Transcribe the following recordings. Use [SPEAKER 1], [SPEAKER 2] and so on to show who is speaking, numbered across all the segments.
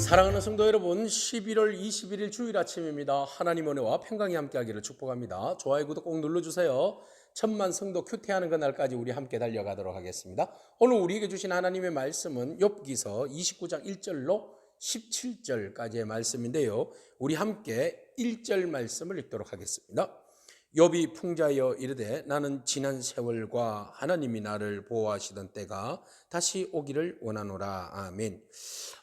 [SPEAKER 1] 사랑하는 성도 여러분, 11월 21일 주일 아침입니다. 하나님 은혜와 평강이 함께하기를 축복합니다. 좋아요, 구독 꼭 눌러주세요. 천만 성도 큐티하는 그날까지 우리 함께 달려가도록 하겠습니다. 오늘 우리에게 주신 하나님의 말씀은 욥기서 29장 1절로 17절까지의 말씀인데요. 우리 함께 1절 말씀을 읽도록 하겠습니다. 욥이 풍자하여 이르되 나는 지난 세월과 하나님이 나를 보호하시던 때가 다시 오기를 원하노라. 아멘.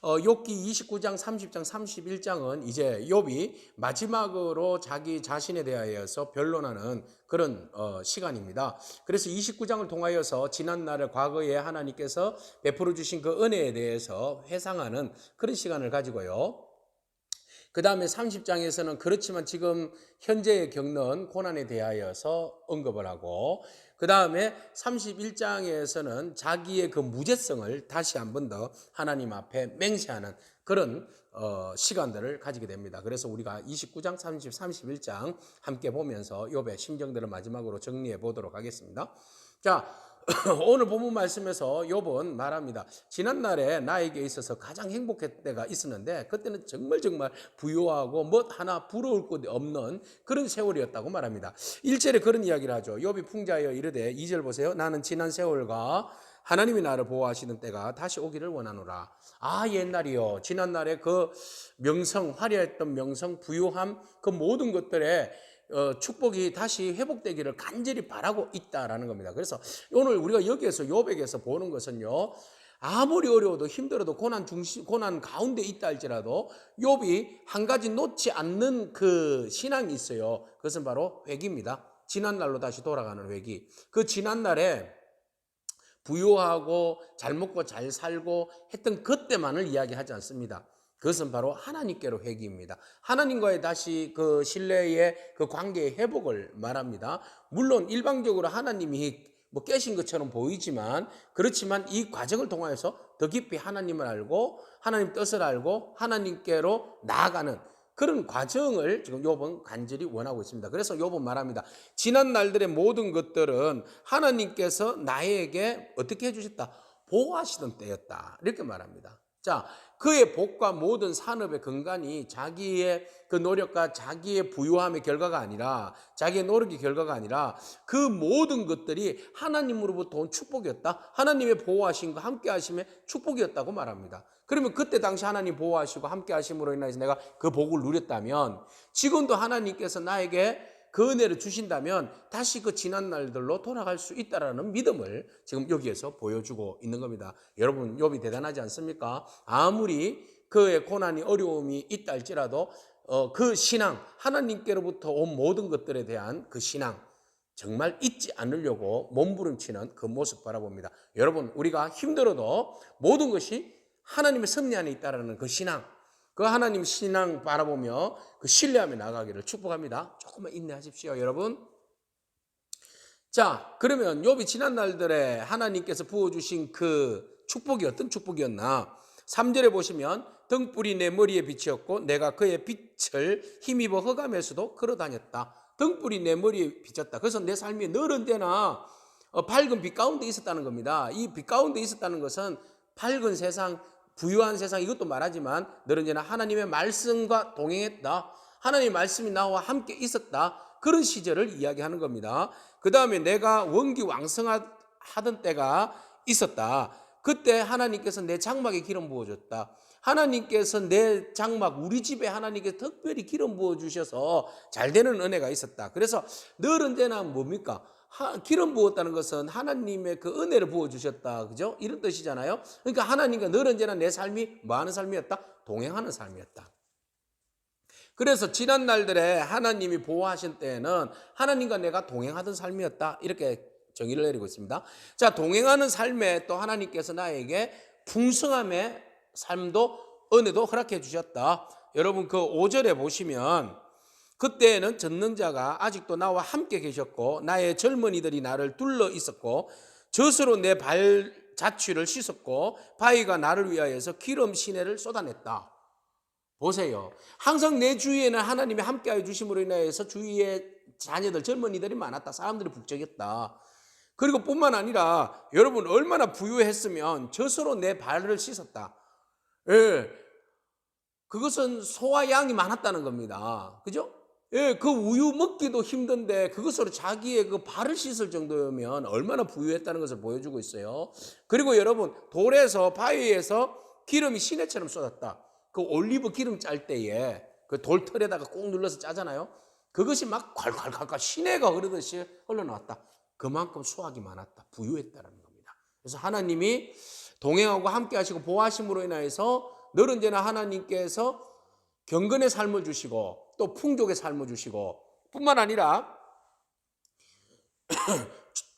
[SPEAKER 1] 욥기 29장, 30장, 31장은 이제 욥이 마지막으로 자기 자신에 대하여서 변론하는 그런 시간입니다. 그래서 29장을 통하여서 지난 날을 과거에 하나님께서 베풀어 주신 그 은혜에 대해서 회상하는 그런 시간을 가지고요. 그 다음에 30장에서는 그렇지만 지금 현재에 겪는 고난에 대하여서 언급을 하고, 그 다음에 31장에서는 자기의 그 무죄성을 다시 한 번 더 하나님 앞에 맹세하는 그런 시간들을 가지게 됩니다. 그래서 우리가 29장, 30, 31장 함께 보면서 욥의 심정들을 마지막으로 정리해 보도록 하겠습니다. 자, 오늘 본문 말씀에서 욥은 말합니다. 지난날에 나에게 있어서 가장 행복했을 때가 있었는데 그때는 정말 부유하고 뭐 하나 부러울 것 없는 그런 세월이었다고 말합니다. 1절에 그런 이야기를 하죠. 욥이 풍자하여 이르되, 2절 보세요. 나는 지난 세월과 하나님이 나를 보호하시는 때가 다시 오기를 원하노라. 아, 옛날이요. 지난날에 그 명성, 화려했던 명성, 부유함, 그 모든 것들에 축복이 다시 회복되기를 간절히 바라고 있다라는 겁니다. 그래서 오늘 우리가 여기에서 욥에게서 보는 것은요, 아무리 어려워도 힘들어도 고난 가운데 있다 할지라도 욥이 한 가지 놓지 않는 그 신앙이 있어요. 그것은 바로 회개입니다. 지난날로 다시 돌아가는 회개. 그 지난날에 부유하고 잘 먹고 잘 살고 했던 그때만을 이야기하지 않습니다. 그것은 바로 하나님께로 회개입니다. 하나님과의 다시 그 신뢰의 그 관계의 회복을 말합니다. 물론 일방적으로 하나님이 뭐 깨신 것처럼 보이지만, 그렇지만 이 과정을 통하여서 더 깊이 하나님을 알고 하나님 뜻을 알고 하나님께로 나아가는 그런 과정을 지금 욥은 간절히 원하고 있습니다. 그래서 욥은 말합니다. 지난 날들의 모든 것들은 하나님께서 나에게 어떻게 해주셨다? 보호하시던 때였다. 이렇게 말합니다. 자, 그의 복과 모든 산업의 근간이 자기의 그 노력과 자기의 부유함의 결과가 아니라, 자기의 노력의 결과가 아니라 그 모든 것들이 하나님으로부터 온 축복이었다. 하나님의 보호하심과 함께 하심의 축복이었다고 말합니다. 그러면 그때 당시 하나님 보호하시고 함께 하심으로 인해서 내가 그 복을 누렸다면, 지금도 하나님께서 나에게 그 은혜를 주신다면 다시 그 지난 날들로 돌아갈 수 있다라는 믿음을 지금 여기에서 보여주고 있는 겁니다. 여러분, 욥이 대단하지 않습니까? 아무리 그의 고난이 어려움이 있다 할지라도 그 신앙, 하나님께로부터 온 모든 것들에 대한 그 신앙, 정말 잊지 않으려고 몸부림치는 그 모습 바라봅니다. 여러분, 우리가 힘들어도 모든 것이 하나님의 섭리 안에 있다라는 그 신앙, 그 하나님 신앙 바라보며 그 신뢰하며 나가기를 축복합니다. 조금만 인내하십시오, 여러분. 자, 그러면 욥이 지난 날들에 하나님께서 부어주신 그 축복이 어떤 축복이었나? 3절에 보시면 등불이 내 머리에 비치었고 내가 그의 빛을 힘입어 흑암에서도 걸어다녔다. 등불이 내 머리에 비쳤다. 그래서 내 삶이 너른 데나 밝은 빛 가운데 있었다는 겁니다. 이 빛 가운데 있었다는 것은 밝은 세상, 부유한 세상, 이것도 말하지만 너는 언제나 하나님의 말씀과 동행했다. 하나님의 말씀이 나와 함께 있었다. 그런 시절을 이야기하는 겁니다. 그 다음에 내가 원기왕성하던 때가 있었다. 그때 하나님께서 내 장막에 기름 부어줬다. 하나님께서 내 장막, 우리 집에 하나님께서 특별히 기름 부어주셔서 잘 되는 은혜가 있었다. 그래서 늘 언제나 뭡니까? 기름 부었다는 것은 하나님의 그 은혜를 부어주셨다. 그죠? 이런 뜻이잖아요. 그러니까 하나님과 늘 언제나 내 삶이 뭐 하는 삶이었다? 동행하는 삶이었다. 그래서 지난 날들에 하나님이 보호하신 때에는 하나님과 내가 동행하던 삶이었다. 이렇게 정의를 내리고 있습니다. 자, 동행하는 삶에 또 하나님께서 나에게 풍성함의 삶도 은혜도 허락해 주셨다. 여러분, 그 5절에 보시면 그때에는 전능자가 아직도 나와 함께 계셨고 나의 젊은이들이 나를 둘러 있었고 젖으로 내 발 자취를 씻었고 바위가 나를 위하여서 기름 시내를 쏟아냈다. 보세요. 항상 내 주위에는 하나님이 함께하여 주심으로 인하여서 주위에 자녀들, 젊은이들이 많았다. 사람들이 북적였다. 그리고 뿐만 아니라 여러분, 얼마나 부유했으면 젖으로 내 발을 씻었다. 예. 그것은 소와 양이 많았다는 겁니다. 그죠? 예, 그 우유 먹기도 힘든데 그것으로 자기의 그 발을 씻을 정도면 얼마나 부유했다는 것을 보여주고 있어요. 그리고 여러분, 돌에서 바위에서 기름이 시내처럼 쏟았다. 그 올리브 기름 짤 때에 그 돌털에다가 꾹 눌러서 짜잖아요. 그것이 막 콸콸콸콸 시내가 흐르듯이 흘러나왔다. 그만큼 수확이 많았다. 부유했다는 겁니다. 그래서 하나님이 동행하고 함께 하시고 보호하심으로 인하여서 늘 언제나 하나님께서 경건의 삶을 주시고 또 풍족의 삶을 주시고 뿐만 아니라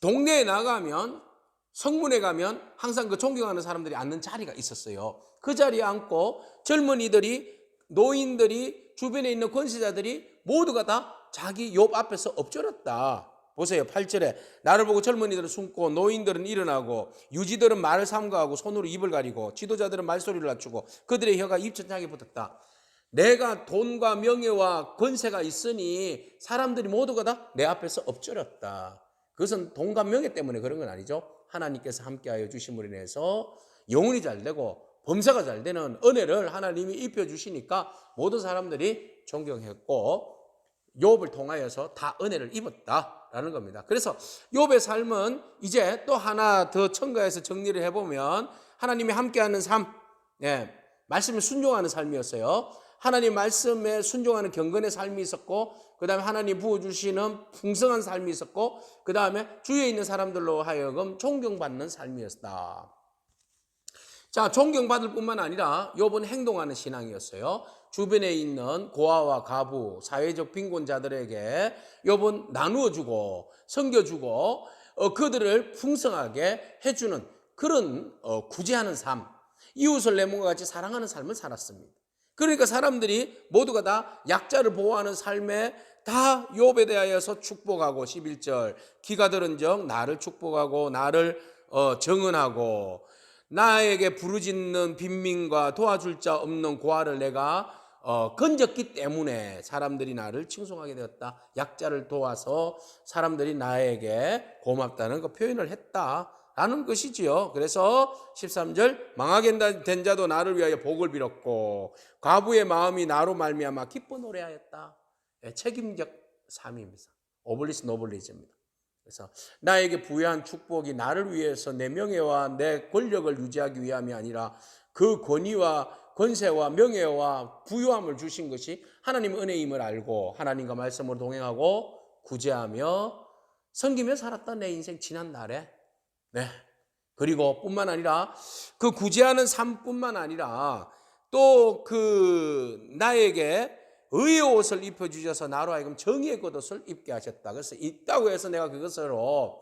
[SPEAKER 1] 동네에 나가면 성문에 가면 항상 그 존경하는 사람들이 앉는 자리가 있었어요. 그 자리에 앉고 젊은이들이 노인들이 주변에 있는 권세자들이 모두가 다 자기 욥 앞에서 엎드렸다. 보세요. 8절에 나를 보고 젊은이들은 숨고 노인들은 일어나고 유지들은 말을 삼가하고 손으로 입을 가리고 지도자들은 말소리를 낮추고 그들의 혀가 입천장에 붙었다. 내가 돈과 명예와 권세가 있으니 사람들이 모두가 다 내 앞에서 엎드렸다. 그것은 돈과 명예 때문에 그런 건 아니죠. 하나님께서 함께하여 주심으로 인해서 영혼이 잘 되고 범사가 잘 되는 은혜를 하나님이 입혀주시니까 모든 사람들이 존경했고 욥을 통하여서 다 은혜를 입었다라는 겁니다. 그래서 욥의 삶은 이제 또 하나 더 첨가해서 정리를 해보면 하나님이 함께하는 삶, 말씀에 순종하는 삶이었어요. 하나님 말씀에 순종하는 경건의 삶이 있었고 그 다음에 하나님 부어주시는 풍성한 삶이 있었고 그 다음에 주위에 있는 사람들로 하여금 존경받는 삶이었다. 자, 존경받을 뿐만 아니라 욥은 행동하는 신앙이었어요. 주변에 있는 고아와 가부, 사회적 빈곤자들에게 욥은 나누어주고 섬겨주고 그들을 풍성하게 해주는 그런 구제하는 삶, 이웃을 내 몸과 같이 사랑하는 삶을 살았습니다. 그러니까 사람들이 모두가 다 약자를 보호하는 삶에 다 욥에 대하여서 축복하고 11절 기가 들은 적 나를 축복하고 나를 정은하고 나에게 부르짖는 빈민과 도와줄 자 없는 고아를 내가 건졌기 때문에 사람들이 나를 칭송하게 되었다. 약자를 도와서 사람들이 나에게 고맙다는 그 표현을 했다라는 것이지요. 그래서 13절 망하게 된 자도 나를 위하여 복을 빌었고 과부의 마음이 나로 말미암아 기뻐 노래하였다. 책임적 삶입니다. 오블리스 노블리즈입니다. 그래서 나에게 부여한 축복이 나를 위해서 내 명예와 내 권력을 유지하기 위함이 아니라 그 권위와 권세와 명예와 부유함을 주신 것이 하나님의 은혜임을 알고 하나님과 말씀으로 동행하고 구제하며 섬기며 살았다. 내 인생 지난 날에. 그리고 뿐만 아니라 그 구제하는 삶뿐만 아니라 또 그 나에게 의의 옷을 입혀주셔서 나로 하여금 정의의 겉옷을 입게 하셨다. 그래서 있다고 해서 내가 그것으로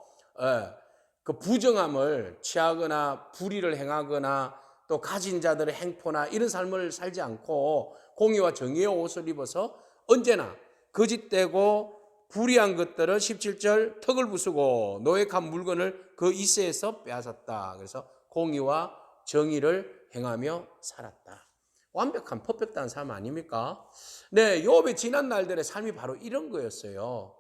[SPEAKER 1] 그 부정함을 취하거나 불의를 행하거나 또 가진 자들의 행포나 이런 삶을 살지 않고 공의와 정의의 옷을 입어서 언제나 거짓되고 불의한 것들을 17절 턱을 부수고 노획한 물건을 그 이세에서 빼앗았다. 그래서 공의와 정의를 행하며 살았다. 완벽한 퍼펙트한 삶 아닙니까? 욥의 지난 날들의 삶이 바로 이런 거였어요.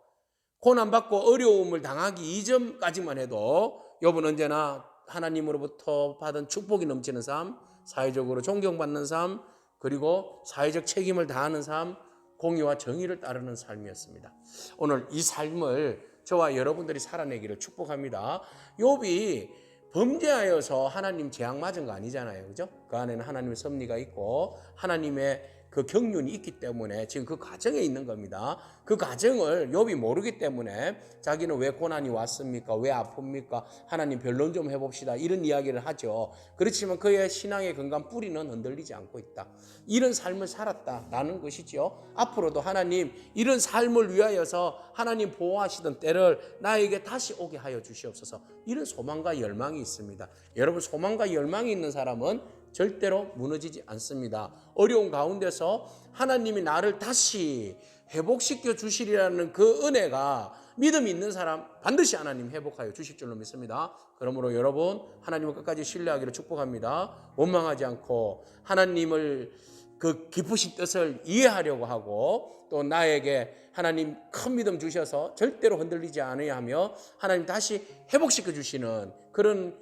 [SPEAKER 1] 고난받고 어려움을 당하기 이전까지만 해도 욥은 언제나 하나님으로부터 받은 축복이 넘치는 삶, 사회적으로 존경받는 삶, 그리고 사회적 책임을 다하는 삶, 공의와 정의를 따르는 삶이었습니다. 오늘 이 삶을 저와 여러분들이 살아내기를 축복합니다. 욥이 범죄하여서 하나님 재앙 맞은 거 아니잖아요. 그죠? 그 안에는 하나님의 섭리가 있고 하나님의 그 경륜이 있기 때문에 지금 그 과정에 있는 겁니다. 그 과정을 욥이 모르기 때문에 자기는 왜 고난이 왔습니까? 왜 아픕니까? 하나님 변론 좀 해봅시다. 이런 이야기를 하죠. 그렇지만 그의 신앙의 근간 뿌리는 흔들리지 않고 있다. 이런 삶을 살았다라는 것이죠. 앞으로도 하나님 이런 삶을 위하여서 하나님 보호하시던 때를 나에게 다시 오게 하여 주시옵소서. 이런 소망과 열망이 있습니다. 여러분, 소망과 열망이 있는 사람은 절대로 무너지지 않습니다. 어려운 가운데서 하나님이 나를 다시 회복시켜 주시리라는 그 은혜가 믿음 있는 사람 반드시 하나님 회복하여 주실 줄로 믿습니다. 그러므로 여러분 하나님을 끝까지 신뢰하기를 축복합니다. 원망하지 않고 하나님을 그 깊으신 뜻을 이해하려고 하고 또 나에게 하나님 큰 믿음 주셔서 절대로 흔들리지 않아야 하며 하나님 다시 회복시켜 주시는 그런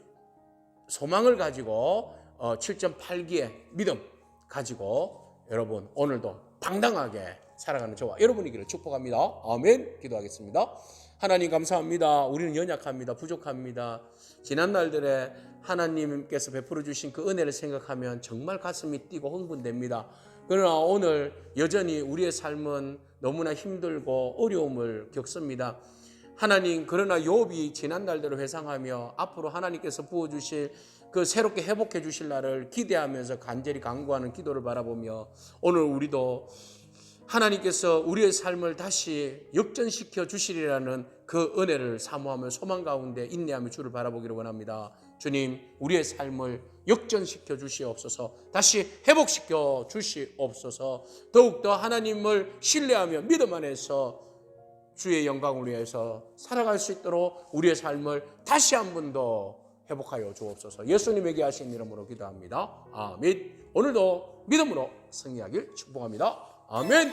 [SPEAKER 1] 소망을 가지고 7.8기의 믿음 가지고 여러분 오늘도 당당하게 살아가는 저와 여러분이기를 축복합니다. 아멘. 기도하겠습니다. 하나님 감사합니다. 우리는 연약합니다. 부족합니다. 지난 날들에 하나님께서 베풀어 주신 그 은혜를 생각하면 정말 가슴이 뛰고 흥분됩니다. 그러나 오늘 여전히 우리의 삶은 너무나 힘들고 어려움을 겪습니다. 하나님, 그러나 욥이 지난 날대로 회상하며 앞으로 하나님께서 부어주실 그 새롭게 회복해 주실 날을 기대하면서 간절히 간구하는 기도를 바라보며 오늘 우리도 하나님께서 우리의 삶을 다시 역전시켜 주시리라는 그 은혜를 사모하며 소망 가운데 인내하며 주를 바라보기를 원합니다. 주님, 우리의 삶을 역전시켜 주시옵소서, 다시 회복시켜 주시옵소서, 더욱더 하나님을 신뢰하며 믿음 안에서 주의 영광을 위해서 살아갈 수 있도록 우리의 삶을 다시 한 번 더 회복하여 주옵소서. 예수님에게 하신 이름으로 기도합니다. 아멘. 오늘도 믿음으로 승리하길 축복합니다. 아멘.